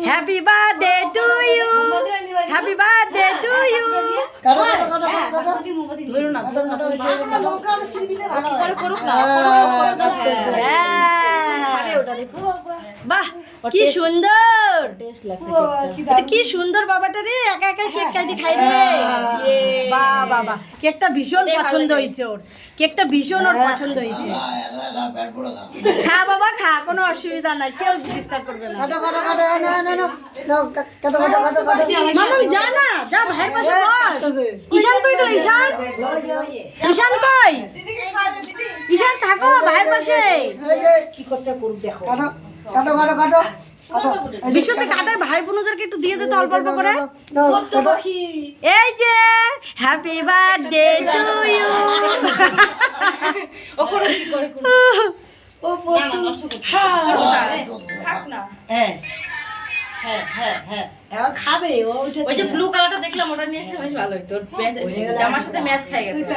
Happy birthday to you, happy birthday to you. বাহ কি সুন্দর, এটা কি সুন্দর বাবাটা রে, একা একা কেক কাটি খাই রে। বাহ বাবা, কেকটা ভীষণ পছন্দ হয়েছে ওর, কেকটা ভীষণ ওর পছন্দ হয়েছে। খা বাবা খা, কোনো অসুবিধা নাই, কেউ ডিস্টার্ব করবে না। মামাম যা না, যা ভাইয়ের পাশে বস। ঈশান কই গেল? ঈশান, ঈশান কই? ঈশান থাকো ভাইয়ের পাশে। কি করছে করুক দেখো। বিশ্বতে কাটায় ভাই বোনদেরকে একটু দিয়ে দিতে অল্প অল্প করে। এই যে হ্যাপি বার্থডে টু ইউ। খাবে ওই যে ব্লু কালারটা দেখলাম ওটা নিয়ে এসে বেশ ভালো হতো, জামার সাথে ম্যাচ খাই গেছে।